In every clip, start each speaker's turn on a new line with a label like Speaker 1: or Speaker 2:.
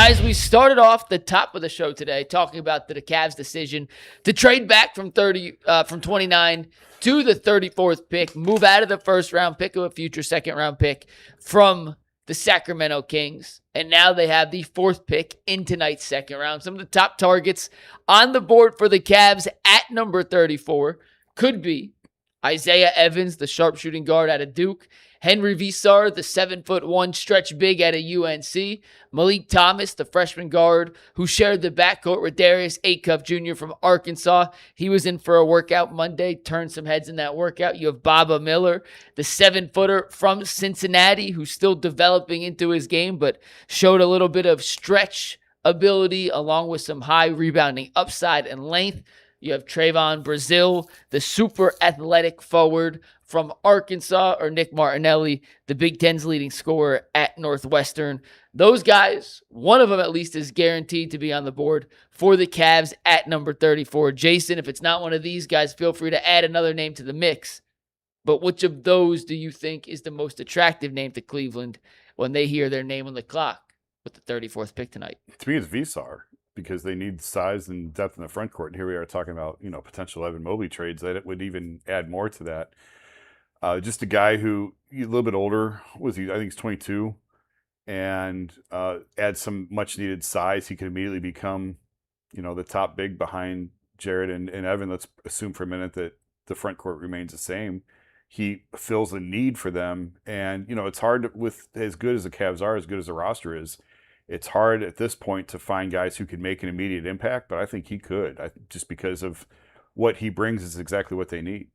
Speaker 1: Guys, we started off the top of the show today talking about the Cavs' decision to trade back from 29 to the 34th pick, move out of the first round pick of a future second round pick from the Sacramento Kings. And now they have the 4th pick in tonight's second round. Some of the top targets on the board for the Cavs at number 34 could be Isaiah Evans, the sharpshooting guard out of Duke; Henri Veesaar, the 7'1" stretch big out of UNC; Meleek Thomas, the freshman guard who shared the backcourt with Darius Acuff Jr. from Arkansas. He was in for a workout Monday, turned some heads in that workout. You have Baba Miller, the 7-footer from Cincinnati, who's still developing into his game, but showed a little bit of stretch ability along with some high rebounding upside and length. You have Trayvon Brazile, the super athletic forward from Arkansas, or Nick Martinelli, the Big Ten's leading scorer at Northwestern. Those guys, one of them at least, is guaranteed to be on the board for the Cavs at number 34. Jason, if it's not one of these guys, feel free to add another name to the mix. But which of those do you think is the most attractive name to Cleveland when they hear their name on the clock with the 34th pick tonight?
Speaker 2: To me, it's Veesaar, because they need size and depth in the front court. And here we are talking about, potential Evan Mobley trades that would even add more to that. Just a guy who, a little bit older, I think he's 22, and adds some much needed size. He could immediately become, the top big behind Jared and Evan. Let's assume for a minute that the front court remains the same. He fills a need for them. And, it's hard with as good as the Cavs are, as good as the roster is. It's hard at this point to find guys who can make an immediate impact, but I think he could, just because of what he brings is exactly what they need.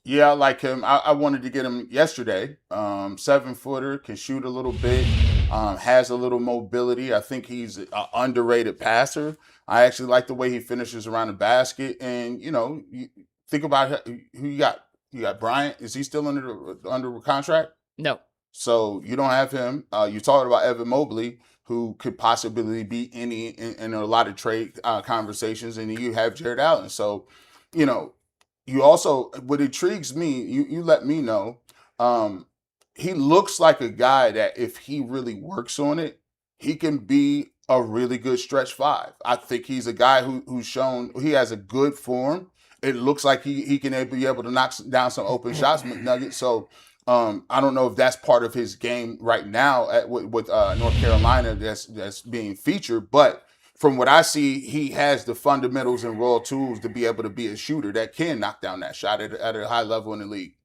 Speaker 3: Yeah, I like him. I wanted to get him yesterday. 7-footer, can shoot a little bit, has a little mobility. I think he's an underrated passer. I actually like the way he finishes around the basket. And, you think about who you got. You got Bryant. Is he still under contract?
Speaker 1: No.
Speaker 3: So you don't have him. You're talking about Evan Mobley, who could possibly be in a lot of trade conversations, and you have Jared Allen. So, you also, what intrigues me, you let me know, he looks like a guy that if he really works on it, he can be a really good stretch 5. I think he's a guy who's shown he has a good form. It looks like he can be able to knock down some open shots, McNugget. So, I don't know if that's part of his game right now with North Carolina that's being featured, but from what I see, he has the fundamentals and raw tools to be able to be a shooter that can knock down that shot at a high level in the league.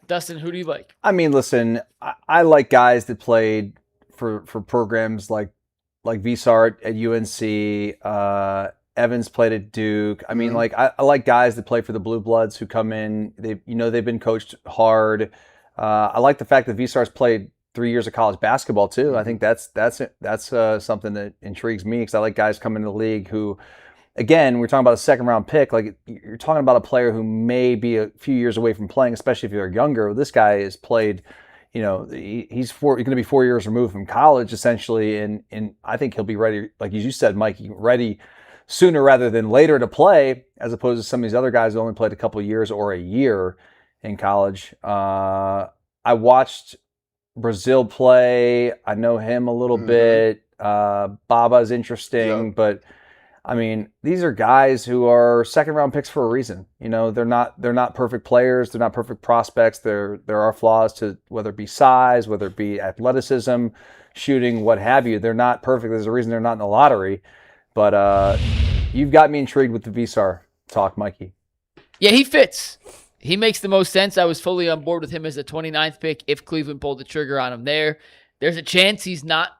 Speaker 1: Dustin, who do you like?
Speaker 4: I mean, listen, I like guys that played for programs like Veesaar at UNC. Evans played at Duke. I mean, I like guys that play for the Blue Bloods who come in. They've been coached hard. I like the fact that Veesaar's played 3 years of college basketball too. Mm-hmm. I think that's something that intrigues me, because I like guys coming into the league who, again, we're talking about a second round pick. Like, you're talking about a player who may be a few years away from playing, especially if you're younger. This guy has played, he's going to be 4 years removed from college essentially, and I think he'll be ready, like as you said, Mike, ready sooner rather than later to play, as opposed to some of these other guys who only played a couple of years or a year in college. I watched Brazile play. I know him a little bit. Baba's interesting, but I mean, these are guys who are second round picks for a reason. They're not perfect players. They're not perfect prospects. There are flaws to whether it be size, whether it be athleticism, shooting, what have you. They're not perfect. There's a reason they're not in the lottery. But you've got me intrigued with the Veesaar talk, Mikey.
Speaker 1: Yeah, he fits. He makes the most sense. I was fully on board with him as the 29th pick if Cleveland pulled the trigger on him there. There's a chance he's not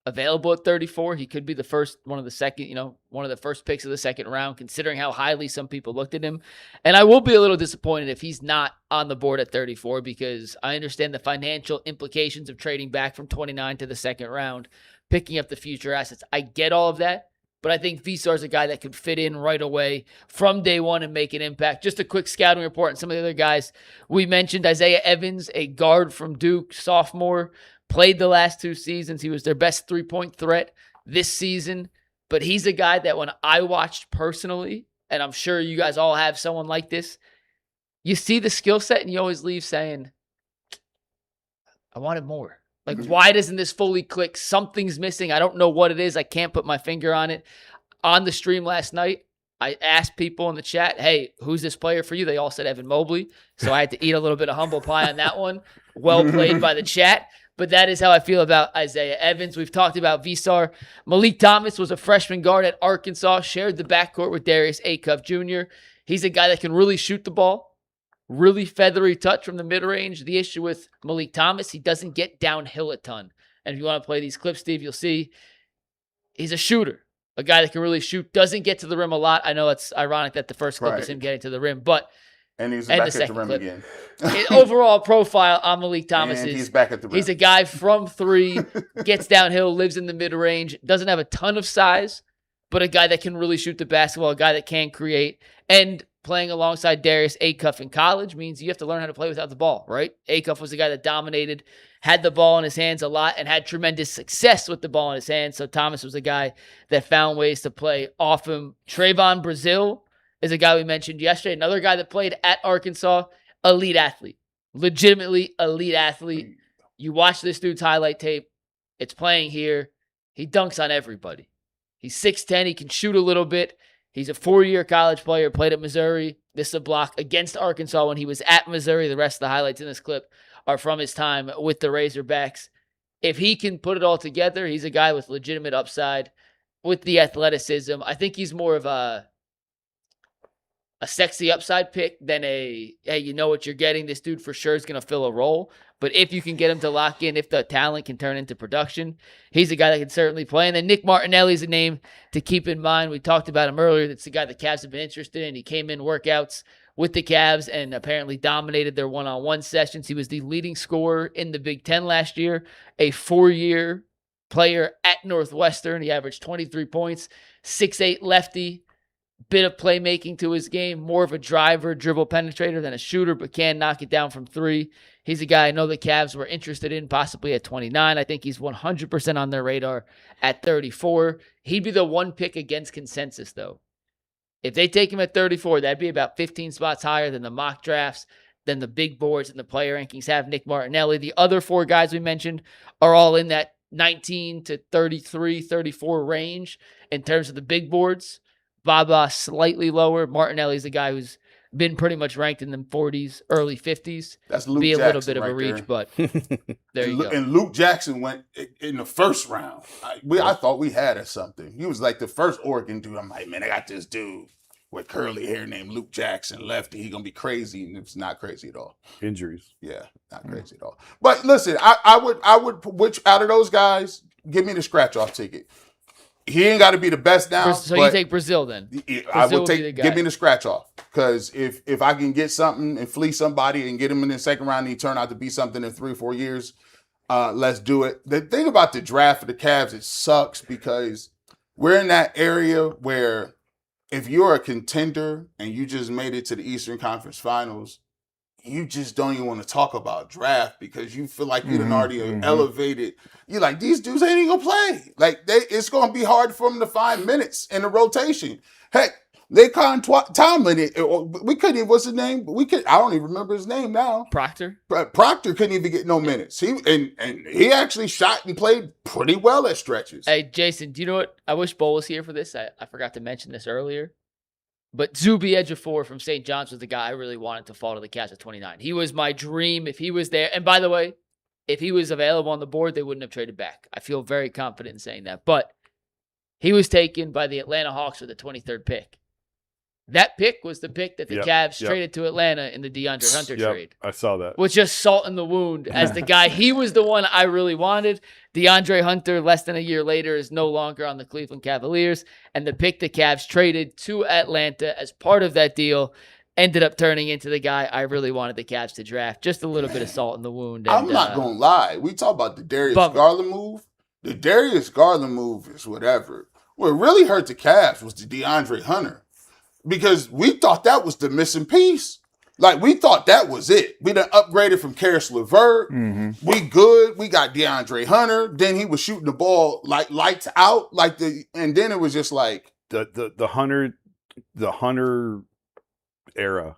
Speaker 1: available at 34. He could be the first, one of the first picks of the second round, considering how highly some people looked at him. And I will be a little disappointed if he's not on the board at 34, because I understand the financial implications of trading back from 29 to the second round, picking up the future assets. I get all of that. But I think Veesaar's a guy that could fit in right away from day one and make an impact. Just a quick scouting report on some of the other guys. We mentioned Isaiah Evans, a guard from Duke, sophomore, played the last 2 seasons. He was their best three-point threat this season. But he's a guy that when I watched personally, and I'm sure you guys all have someone like this, you see the skill set and you always leave saying, I wanted more. Like, why doesn't this fully click? Something's missing. I don't know what it is. I can't put my finger on it. On the stream last night, I asked people in the chat, hey, who's this player for you? They all said Evan Mobley. So I had to eat a little bit of humble pie on that one. Well played by the chat. But that is how I feel about Isaiah Evans. We've talked about Veesaar. Meleek Thomas was a freshman guard at Arkansas, shared the backcourt with Darius Acuff Jr. He's a guy that can really shoot the ball. Really feathery touch from the mid-range. The issue with Meleek Thomas, he doesn't get downhill a ton. And if you want to play these clips, Steve, you'll see he's a shooter. A guy that can really shoot, doesn't get to the rim a lot. I know it's ironic that the first clip is him getting to the rim, but
Speaker 3: and he's back at the rim again.
Speaker 1: Overall profile on Meleek Thomas is
Speaker 3: he's back at the rim.
Speaker 1: He's a guy from three, gets downhill, lives in the mid-range, doesn't have a ton of size, but a guy that can really shoot the basketball, a guy that can create. And playing alongside Darius Acuff in college means you have to learn how to play without the ball, right? Acuff was a guy that dominated, had the ball in his hands a lot, and had tremendous success with the ball in his hands. So Thomas was a guy that found ways to play off him. Trayvon Brazil is a guy we mentioned yesterday. Another guy that played at Arkansas, elite athlete. Legitimately elite athlete. You watch this dude's highlight tape. It's playing here. He dunks on everybody. He's 6'10". He can shoot a little bit. He's a 4-year college player, played at Missouri. This is a block against Arkansas when he was at Missouri. The rest of the highlights in this clip are from his time with the Razorbacks. If he can put it all together, he's a guy with legitimate upside, with the athleticism. I think he's more of a sexy upside pick than hey, you know what you're getting. This dude for sure is going to fill a role. But if you can get him to lock in, if the talent can turn into production, he's a guy that can certainly play. And then Nick Martinelli is a name to keep in mind. We talked about him earlier. That's the guy the Cavs have been interested in. He came in workouts with the Cavs and apparently dominated their one-on-one sessions. He was the leading scorer in the Big Ten last year, a 4-year player at Northwestern. He averaged 23 points, 6'8" lefty. Bit of playmaking to his game, more of a driver, dribble penetrator than a shooter, but can knock it down from three. He's a guy I know the Cavs were interested in, possibly at 29. I think he's 100% on their radar at 34. He'd be the one pick against consensus, though. If they take him at 34, that'd be about 15 spots higher than the mock drafts, than the big boards and the player rankings have Nick Martinelli. The other 4 guys we mentioned are all in that 19 to 33, 34 range in terms of the big boards. Baba slightly lower. Martinelli's a guy who's been pretty much ranked in the 40s, early 50s.
Speaker 3: That's Luke
Speaker 1: Be a
Speaker 3: Jackson
Speaker 1: little bit of
Speaker 3: right
Speaker 1: a reach,
Speaker 3: there.
Speaker 1: but there you go.
Speaker 3: And Luke Jackson went in the first round. I thought we had or something. He was like the first Oregon dude. I'm like, man, I got this dude with curly hair named Luke Jackson, lefty. He gonna be crazy, and it's not crazy at all.
Speaker 2: Injuries.
Speaker 3: Yeah, not crazy at all. But listen, I would which out of those guys, give me the scratch off ticket. He ain't got to be the best now.
Speaker 1: So you take Brazil then?
Speaker 3: I would take. Give me the scratch off, because if I can get something and fleece somebody and get him in the second round, and he turn out to be something in 3 or 4 years, let's do it. The thing about the draft for the Cavs, it sucks because we're in that area where if you're a contender and you just made it to the Eastern Conference Finals, you just don't even want to talk about draft because you feel like you done already elevated. You're like, these dudes ain't even gonna play. Like, it's gonna be hard for them to find minutes in the rotation. Heck, they called Tomlin. We couldn't even. What's his name? I don't even remember his name now.
Speaker 1: Proctor.
Speaker 3: Proctor couldn't even get no minutes. He actually shot and played pretty well at stretches.
Speaker 1: Hey, Jason, do you know what? I wish Bo was here for this. I forgot to mention this earlier. But Zuby Ejiofor from St. John's was the guy I really wanted to fall to the Cavs at 29. He was my dream if he was there. And by the way, if he was available on the board, they wouldn't have traded back. I feel very confident in saying that. But he was taken by the Atlanta Hawks with the 23rd pick. That pick was the pick that the Cavs traded to Atlanta in the DeAndre Hunter trade.
Speaker 2: I saw that.
Speaker 1: Was just salt in the wound as the guy. He was the one I really wanted. DeAndre Hunter, less than a year later, is no longer on the Cleveland Cavaliers. And the pick the Cavs traded to Atlanta as part of that deal ended up turning into the guy I really wanted the Cavs to draft. Just a little bit of salt in the wound. And,
Speaker 3: I'm not going to lie. We talk about the Darius Garland move. The Darius Garland move is whatever. What really hurt the Cavs was the DeAndre Hunter. Because we thought that was the missing piece. Like, we thought that was it. We done upgraded from Karis LeVert. We good. We got DeAndre Hunter. Then he was shooting the ball like lights out. And then it was just like
Speaker 2: the Hunter era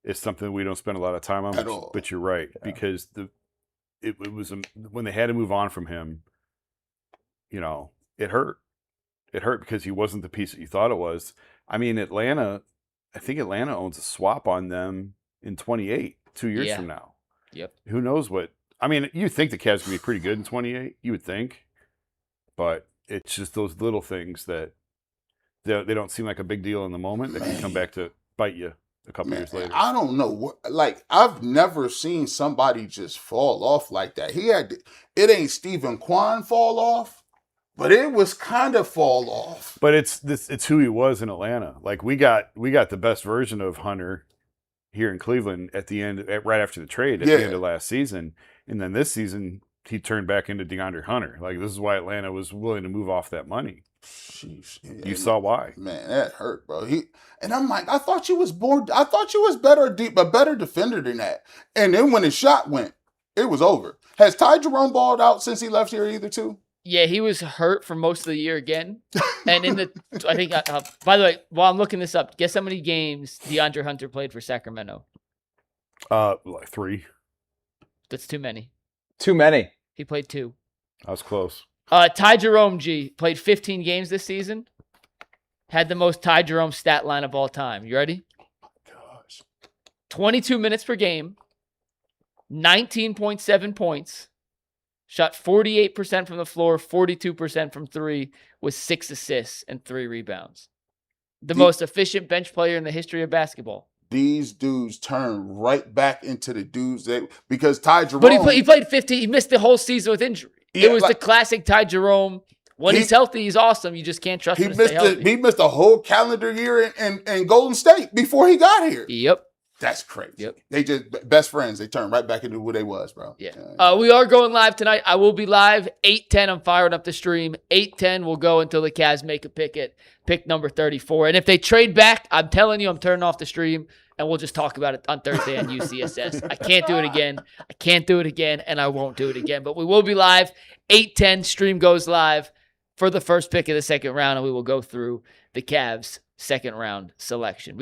Speaker 2: is something we don't spend a lot of time on.
Speaker 3: At all.
Speaker 2: But you're right. Because it was when they had to move on from him, you know, it hurt. It hurt because he wasn't the piece that you thought it was. I mean, I think Atlanta owns a swap on them in 28, 2 years from now.
Speaker 1: Yep.
Speaker 2: Who knows what? I mean, you think the Cavs can be pretty good in 28, you would think, but it's just those little things that they don't seem like a big deal in the moment that can come back to bite you a couple years later.
Speaker 3: I don't know what, like, I've never seen somebody just fall off like that. It ain't Stephen Kwan fall off, but it was kind of fall off.
Speaker 2: But it's who he was in Atlanta. Like we got the best version of Hunter here in Cleveland right after the trade at the end of last season, and then this season he turned back into DeAndre Hunter. Like this is why Atlanta was willing to move off that money.
Speaker 3: Jeez,
Speaker 2: you saw why,
Speaker 3: man. That hurt, bro. And I'm like, I thought you was a better defender than that. And then when his shot went, it was over. Has Ty Jerome balled out since he left here either too?
Speaker 1: Yeah, he was hurt for most of the year again. And I think, by the way, while I'm looking this up, guess how many games DeAndre Hunter played for Sacramento?
Speaker 2: Like 3.
Speaker 1: That's too many.
Speaker 4: Too many.
Speaker 1: He played 2.
Speaker 2: I was close.
Speaker 1: Ty Jerome, played 15 games this season. Had the most Ty Jerome stat line of all time. You ready?
Speaker 3: Gosh.
Speaker 1: 22 minutes per game, 19.7 points, shot 48% from the floor, 42% from 3, with 6 assists and 3 rebounds. The most efficient bench player in the history of basketball.
Speaker 3: These dudes turn right back into the dudes because Ty Jerome.
Speaker 1: But he played 15. He missed the whole season with injury.
Speaker 3: Yeah,
Speaker 1: it was the classic Ty Jerome. When he's healthy, he's awesome. You just can't trust him to stay healthy.
Speaker 3: He missed a whole calendar year in Golden State before he got here.
Speaker 1: Yep.
Speaker 3: That's crazy.
Speaker 1: Yep.
Speaker 3: They just best friends. They turn right back into who they was, bro.
Speaker 1: Yeah. We are going live tonight. I will be live 8:10. I'm firing up the stream. 8:10 will go until the Cavs make a pick at pick number 34. And if they trade back, I'm telling you, I'm turning off the stream and we'll just talk about it on Thursday on UCSS. I can't do it again. I can't do it again, and I won't do it again. But we will be live 8:10. Stream goes live for the first pick of the second round, and we will go through the Cavs' second round selection.